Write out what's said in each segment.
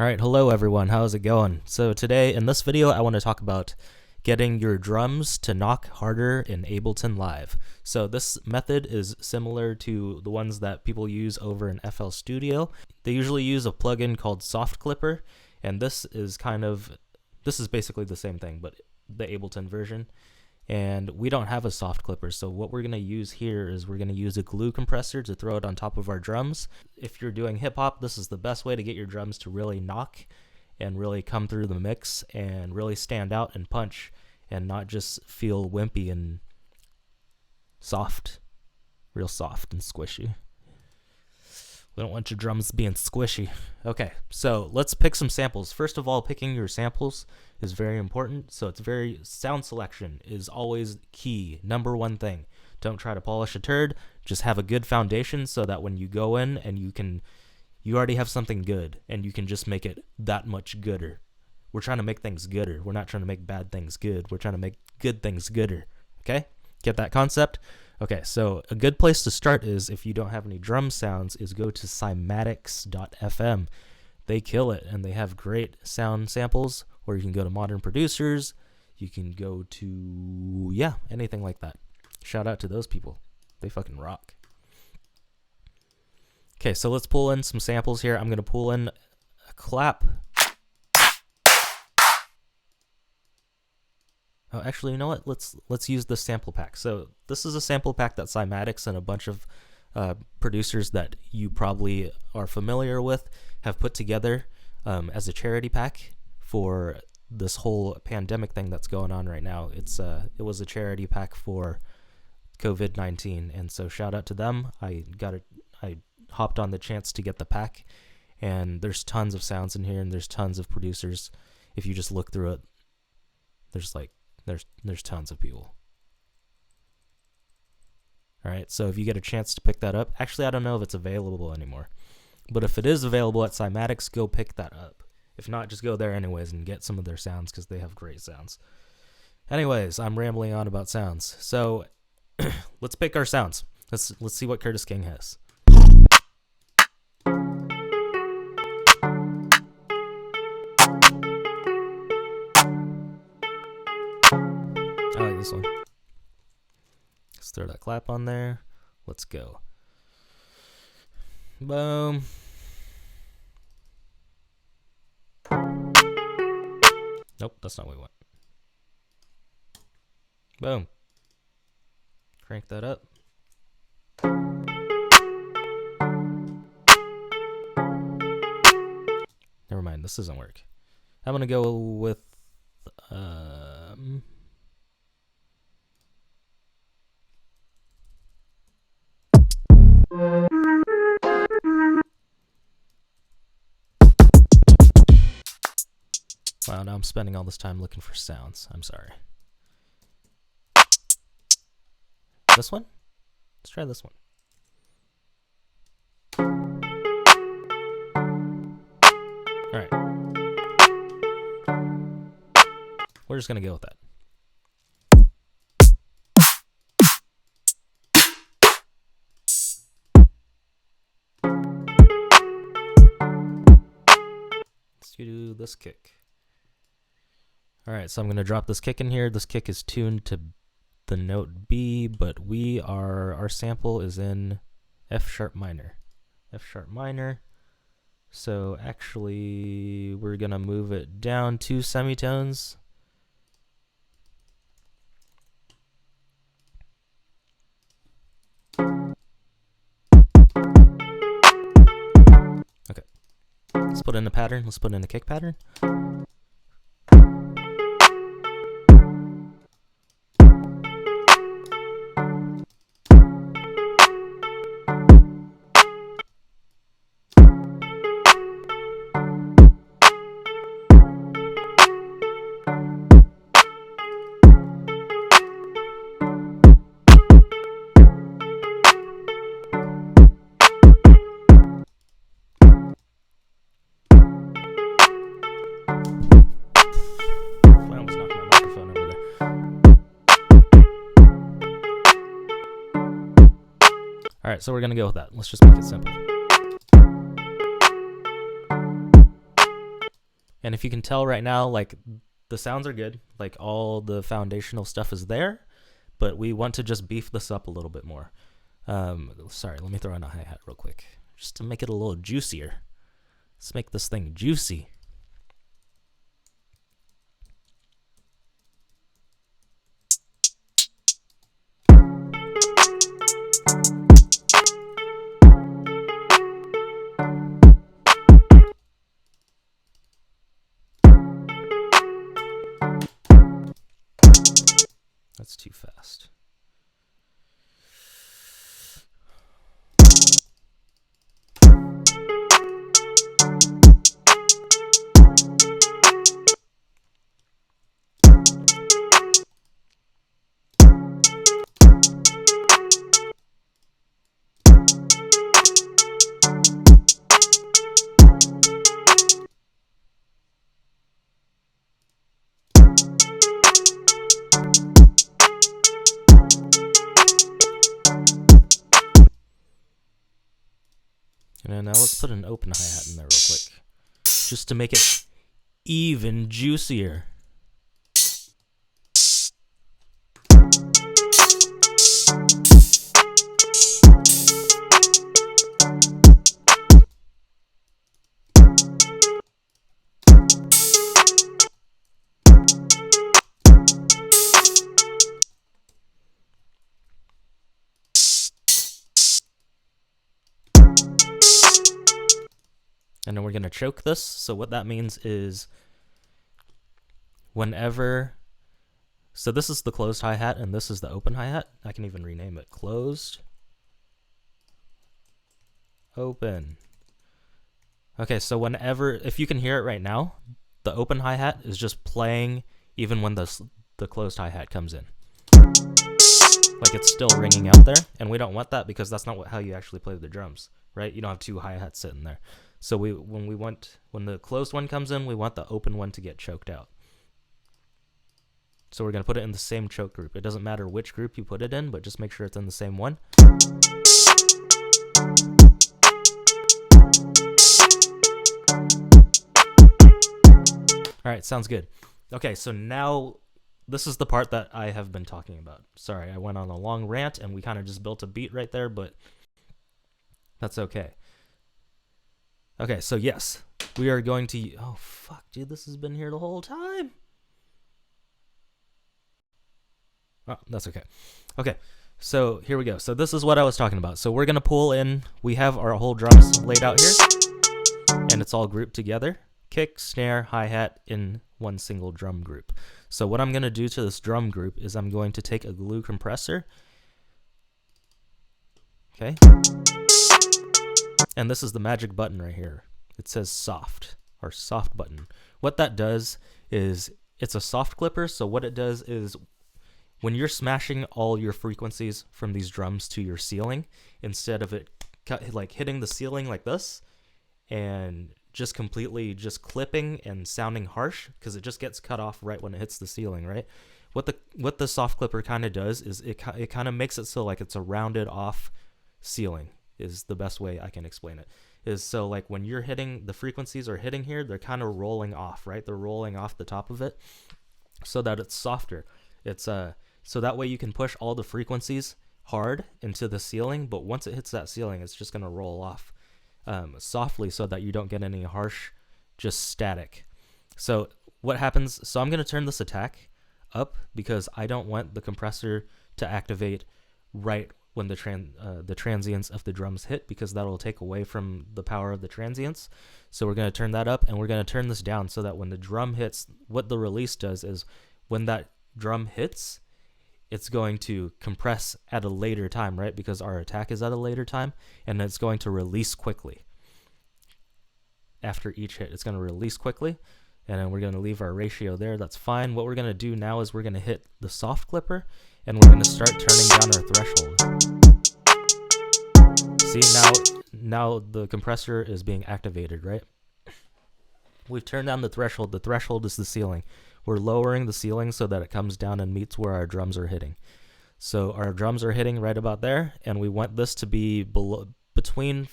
Alright, hello everyone, how's it going? So today, in this video, I want to talk about getting your drums to knock harder in Ableton Live. So this method is similar to the ones that people use over in FL Studio. They usually use a plugin called Soft Clipper, and this is basically the same thing, but the Ableton version. And we don't have a soft clipper, so what we're going to use here is we're going to use a glue compressor to throw it on top of our drums. If you're doing hip hop, this is the best way to get your drums to really knock and really come through the mix and really stand out and punch and not just feel wimpy and soft, real soft and squishy. We don't want your drums being squishy. Okay, so let's pick some samples. First of all, picking your samples is very important. So sound selection is always key, number one thing. Don't try to polish a turd. Just have a good foundation so that when you go in and you already have something good and you can just make it that much gooder. We're trying to make things gooder. We're not trying to make bad things good. We're trying to make good things gooder. Okay? Get that concept? Okay, so a good place to start is, if you don't have any drum sounds, is go to cymatics.fm. They kill it, and they have great sound samples, or you can go to Modern Producers. You can go to, yeah, anything like that. Shout out to those people. They fucking rock. Okay, so let's pull in some samples here. I'm going to pull in a clap. Oh, actually, you know what? Let's use this sample pack. So this is a sample pack that Cymatics and a bunch of producers that you probably are familiar with have put together as a charity pack for this whole pandemic thing that's going on right now. It was a charity pack for COVID-19, and so shout out to them. I hopped on the chance to get the pack, and there's tons of sounds in here, and there's tons of producers. If you just look through it, there's tons of people. Alright, so if you get a chance to pick that up, actually I don't know if it's available anymore, but if it is available at Cymatics, go pick that up. If not, just go there anyways and get some of their sounds, because they have great sounds. Anyways, I'm rambling on about sounds, so let's pick our sounds. Let's see what Curtis King has. I like this one. Let's throw that clap on there. Let's go. Boom. Nope, that's not what we want. Boom. Crank that up. Never mind, this doesn't work. I'm gonna go with wow, now I'm spending all this time looking for sounds. I'm sorry. This one? Let's try this one. Alright. We're just gonna go with that. Let's do this kick. Alright, so I'm going to drop this kick in here. This kick is tuned to the note B, but our sample is in F sharp minor. F sharp minor. So actually, we're going to move it down 2 semitones. Okay. Let's put in the pattern. Let's put in the kick pattern. Alright, so we're going to go with that. Let's just make it simple. And if you can tell right now, like the sounds are good, like all the foundational stuff is there, but we want to just beef this up a little bit more. Sorry, let me throw in a hi-hat real quick just to make it a little juicier. Let's make this thing juicy. That's too fast. And now let's put an open hi-hat in there real quick, just to make it even juicier. And then we're going to choke this. So what that means is whenever, so this is the closed hi-hat and this is the open hi-hat. I can even rename it closed, open. Okay, so whenever, if you can hear it right now, the open hi-hat is just playing even when the closed hi-hat comes in. Like it's still ringing out there, and we don't want that because that's not how you actually play the drums, right? You don't have two hi-hats sitting there. So when the closed one comes in, we want the open one to get choked out. So we're going to put it in the same choke group. It doesn't matter which group you put it in, but just make sure it's in the same one. All right, sounds good. Okay, so now this is the part that I have been talking about. Sorry, I went on a long rant and we kind of just built a beat right there, but that's okay. Okay, so yes, we are going to, oh fuck, dude, this has been here the whole time. Oh, that's okay. Okay, so here we go. So this is what I was talking about. So we're gonna pull in, we have our whole drums laid out here, and it's all grouped together. Kick, snare, hi-hat in one single drum group. So what I'm gonna do to this drum group is I'm going to take a glue compressor. Okay. And this is the magic button right here. It says soft, or soft button. What that does is it's a soft clipper. So what it does is when you're smashing all your frequencies from these drums to your ceiling, instead of it like hitting the ceiling like this and just completely just clipping and sounding harsh, because it just gets cut off right when it hits the ceiling, right? What the soft clipper kind of does is it kind of makes it so like it's a rounded off ceiling, is the best way I can explain it. Is so like when you're hitting, the frequencies are hitting here, they're kind of rolling off, right? They're rolling off the top of it so that it's softer. It's so that way you can push all the frequencies hard into the ceiling, but once it hits that ceiling, it's just going to roll off softly so that you don't get any harsh, just static. So what happens, so I'm going to turn this attack up because I don't want the compressor to activate right when the transients of the drums hit, because that'll take away from the power of the transients. So we're going to turn that up, and we're going to turn this down so that when the drum hits, what the release does is when that drum hits, it's going to compress at a later time, right? Because our attack is at a later time, and it's going to release quickly. After each hit, it's going to release quickly, and then we're going to leave our ratio there. That's fine. What we're going to do now is we're going to hit the soft clipper, and we're going to start turning down our threshold. See, now the compressor is being activated, right? We've turned down the threshold. The threshold is the ceiling. We're lowering the ceiling so that it comes down and meets where our drums are hitting. So our drums are hitting right about there, and we want this to be below, between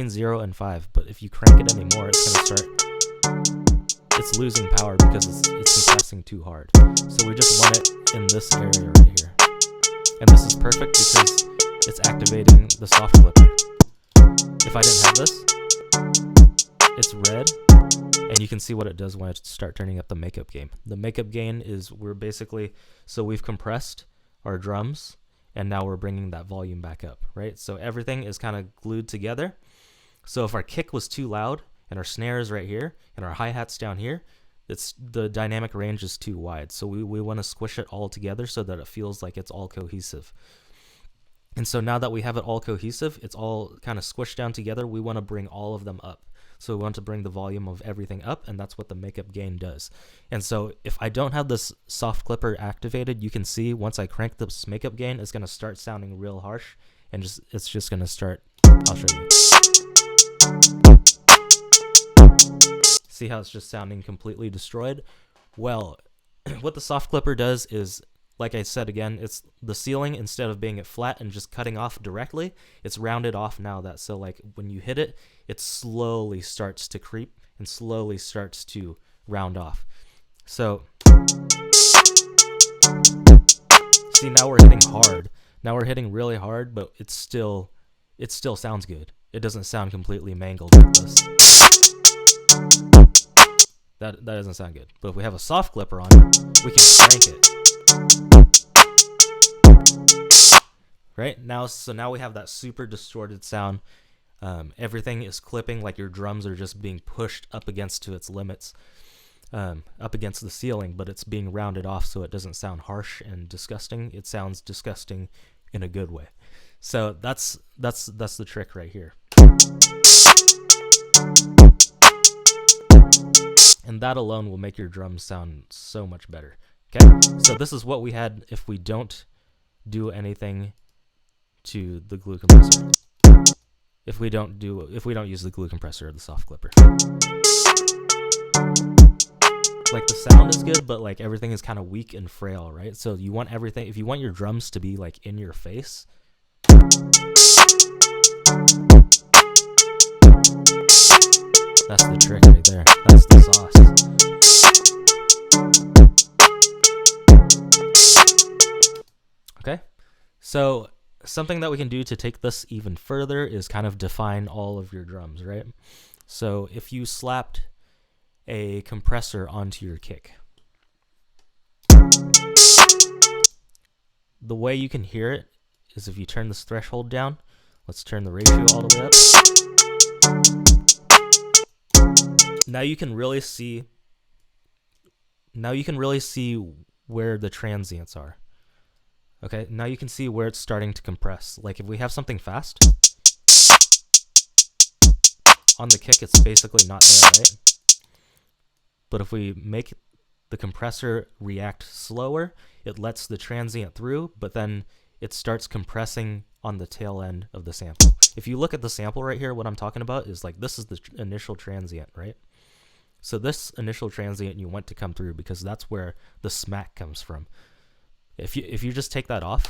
0 and 5. But if you crank it anymore, it's going to start it's losing power because it's compressing too hard. So we just want it in this area right here. And this is perfect because it's activating the soft clipper. If I didn't have this, it's red, and you can see what it does when I start turning up the makeup gain. The makeup gain is we've compressed our drums, and now we're bringing that volume back up, right? So everything is kind of glued together. So if our kick was too loud, and our snare is right here, and our hi-hat's down here, the dynamic range is too wide. So we want to squish it all together so that it feels like it's all cohesive. And so now that we have it all cohesive, it's all kind of squished down together, we want to bring all of them up. So we want to bring the volume of everything up, and that's what the makeup gain does. And so if I don't have this soft clipper activated, you can see once I crank this makeup gain, it's going to start sounding real harsh, and it's just going to start. I'll show you. See how it's just sounding completely destroyed? Well, what the soft clipper does is, like I said again, it's the ceiling, instead of being it flat and just cutting off directly, it's rounded off now. So like when you hit it, it slowly starts to creep and slowly starts to round off. So see, now we're hitting hard. Now we're hitting really hard, but it still sounds good. It doesn't sound completely mangled like this. That doesn't sound good. But if we have a soft clipper on it, we can crank it. Right now, so now we have that super distorted sound. Everything is clipping, like your drums are just being pushed up against to its limits, up against the ceiling, but it's being rounded off so it doesn't sound harsh and disgusting. It sounds disgusting in a good way. So that's the trick right here. And that alone will make your drums sound so much better. Okay, so this is what we had if we don't do anything to the glue compressor. If we don't use the glue compressor or the soft clipper. Like the sound is good, but like everything is kind of weak and frail, right? So you want everything, if you want your drums to be like in your face, that's the trick right there. That's the sauce. Okay, so something that we can do to take this even further is kind of define all of your drums, right? So if you slapped a compressor onto your kick, the way you can hear it is if you turn this threshold down. Let's turn the ratio all the way up. Now you can really see where the transients are. Okay, now you can see where it's starting to compress. Like if we have something fast on the kick, it's basically not there, right? But if we make the compressor react slower, it lets the transient through, but then it starts compressing on the tail end of the sample. If you look at the sample right here, what I'm talking about is like this is the initial transient, right? So this initial transient you want to come through because that's where the smack comes from. If you just take that off,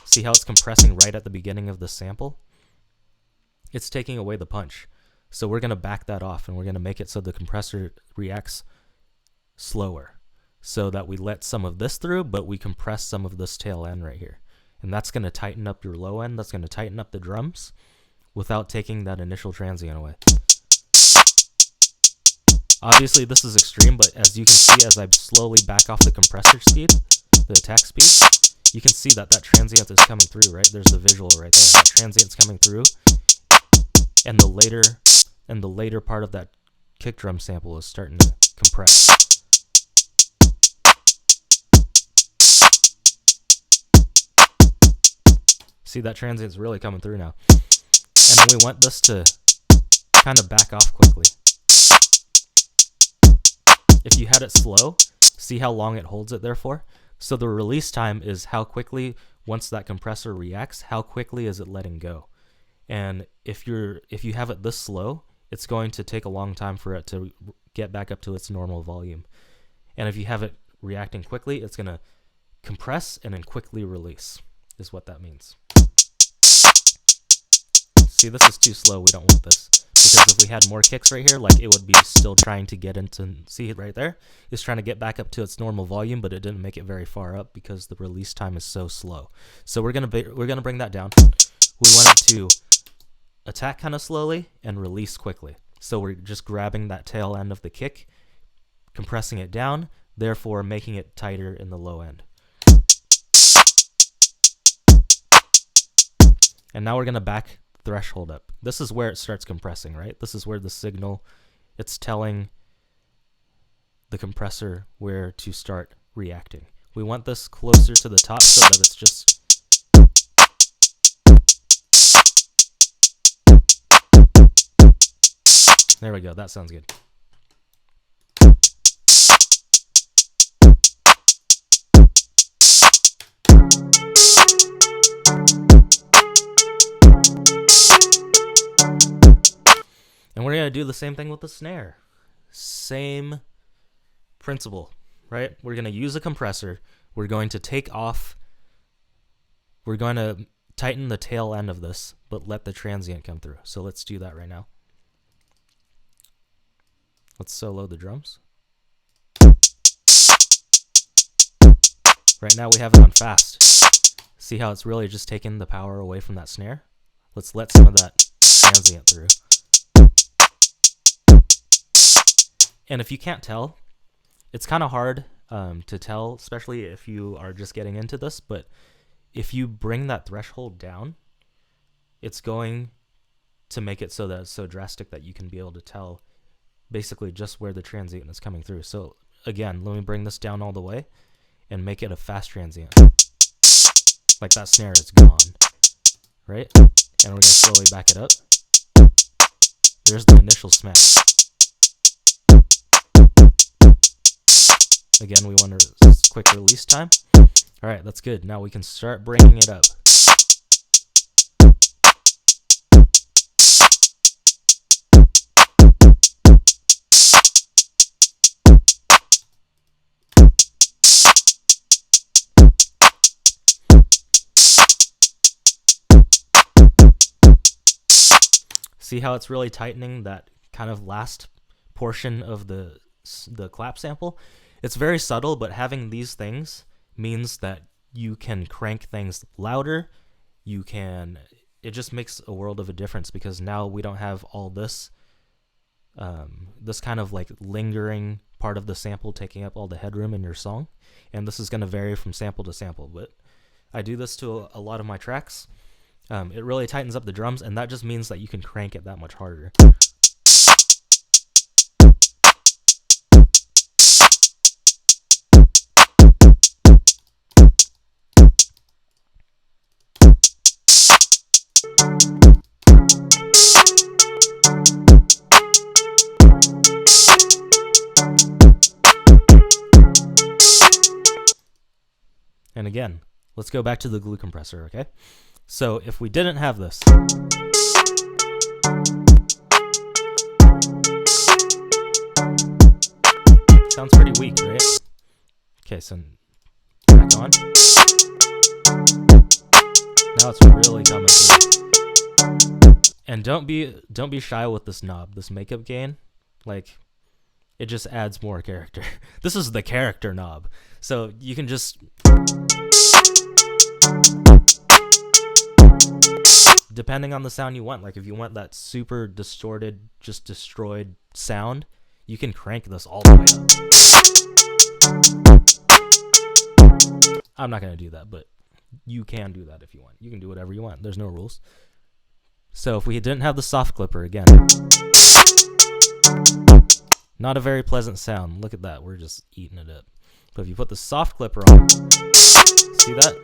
see how it's compressing right at the beginning of the sample? It's taking away the punch. So we're going to back that off and we're going to make it so the compressor reacts slower so that we let some of this through, but we compress some of this tail end right here. And that's going to tighten up your low end. That's going to tighten up the drums without taking that initial transient away. Obviously this is extreme, but as you can see, as I slowly back off the compressor speed, the attack speed, you can see that transient is coming through, right? There's the visual right there. That transient's coming through, and the later part of that kick drum sample is starting to compress. See, that transient's really coming through now. And then we want this to kind of back off quickly. If you had it slow, see how long it holds it there for? So the release time is how quickly, once that compressor reacts, how quickly is it letting go? And if you have it this slow, it's going to take a long time for it to get back up to its normal volume. And if you have it reacting quickly, it's going to compress and then quickly release, is what that means. See, this is too slow. We don't want this. Because if we we had more kicks right here, like it would be still trying to get into, see it right there? It's trying to get back up to its normal volume, but it didn't make it very far up because the release time is so slow. So we're gonna bring that down. We want it to attack kind of slowly and release quickly. So we're just grabbing that tail end of the kick, compressing it down, therefore making it tighter in the low end. And now we're gonna back threshold up. This is where it starts compressing, right? This is where the signal, it's telling the compressor where to start reacting. We want this closer to the top so that it's just there we go, that sounds good. And we're going to do the same thing with the snare. Same principle, right? We're going to use a compressor. We're going to take off. We're going to tighten the tail end of this, but let the transient come through. So let's do that right now. Let's solo the drums. Right now we have it on fast. See how it's really just taking the power away from that snare? Let's let some of that transient through. And if you can't tell, it's kind of hard to tell, especially if you are just getting into this, but if you bring that threshold down, it's going to make it so that it's so drastic that you can be able to tell basically just where the transient is coming through. So again, let me bring this down all the way and make it a fast transient. Like that snare is gone, right? And we're going to slowly back it up. There's the initial smash. Again, we want a quick release time. All right, that's good. Now we can start bringing it up. See how it's really tightening that kind of last portion of the clap sample? It's very subtle, but having these things means that you can crank things louder. It just makes a world of a difference because now we don't have all this, this kind of like lingering part of the sample taking up all the headroom in your song. And this is going to vary from sample to sample, but I do this to a lot of my tracks. It really tightens up the drums, and that just means that you can crank it that much harder. And again, let's go back to the glue compressor, okay? So if we didn't have this, sounds pretty weak, right? Okay, so back on. Now it's really coming through. And don't be shy with this knob, this makeup gain. Like, it just adds more character. This is the character knob. So you can just depending on the sound you want. Like if you want that super distorted, just destroyed sound, you can crank this all the way up. I'm not going to do that, but you can do that if you want. You can do whatever you want. There's no rules. So if we didn't have the soft clipper, again, not a very pleasant sound. Look at that. We're just eating it up. But if you put the soft clipper on, see that?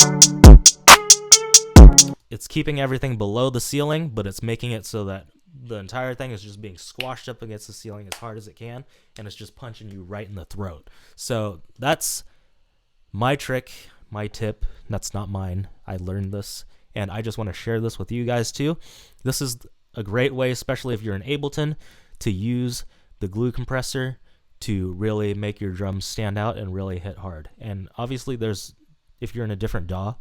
It's keeping everything below the ceiling, but it's making it so that the entire thing is just being squashed up against the ceiling as hard as it can, and it's just punching you right in the throat. So that's my trick, my tip. That's not mine. I learned this, and I just want to share this with you guys too. This is a great way, especially if you're in Ableton, to use the glue compressor to really make your drums stand out and really hit hard. And obviously if you're in a different DAW,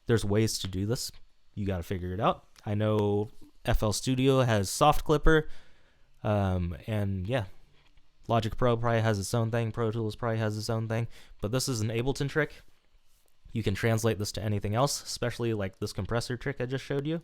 there's ways to do this. You got to figure it out. I know FL Studio has soft clipper. And yeah, Logic Pro probably has its own thing. Pro Tools probably has its own thing. But this is an Ableton trick. You can translate this to anything else, especially like this compressor trick I just showed you.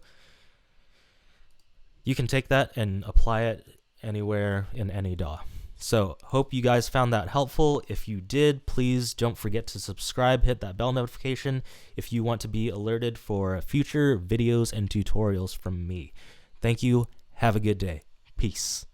You can take that and apply it anywhere in any DAW. So hope you guys found that helpful. If you did, please don't forget to subscribe, hit that bell notification if you want to be alerted for future videos and tutorials from me. Thank you. Have a good day. Peace.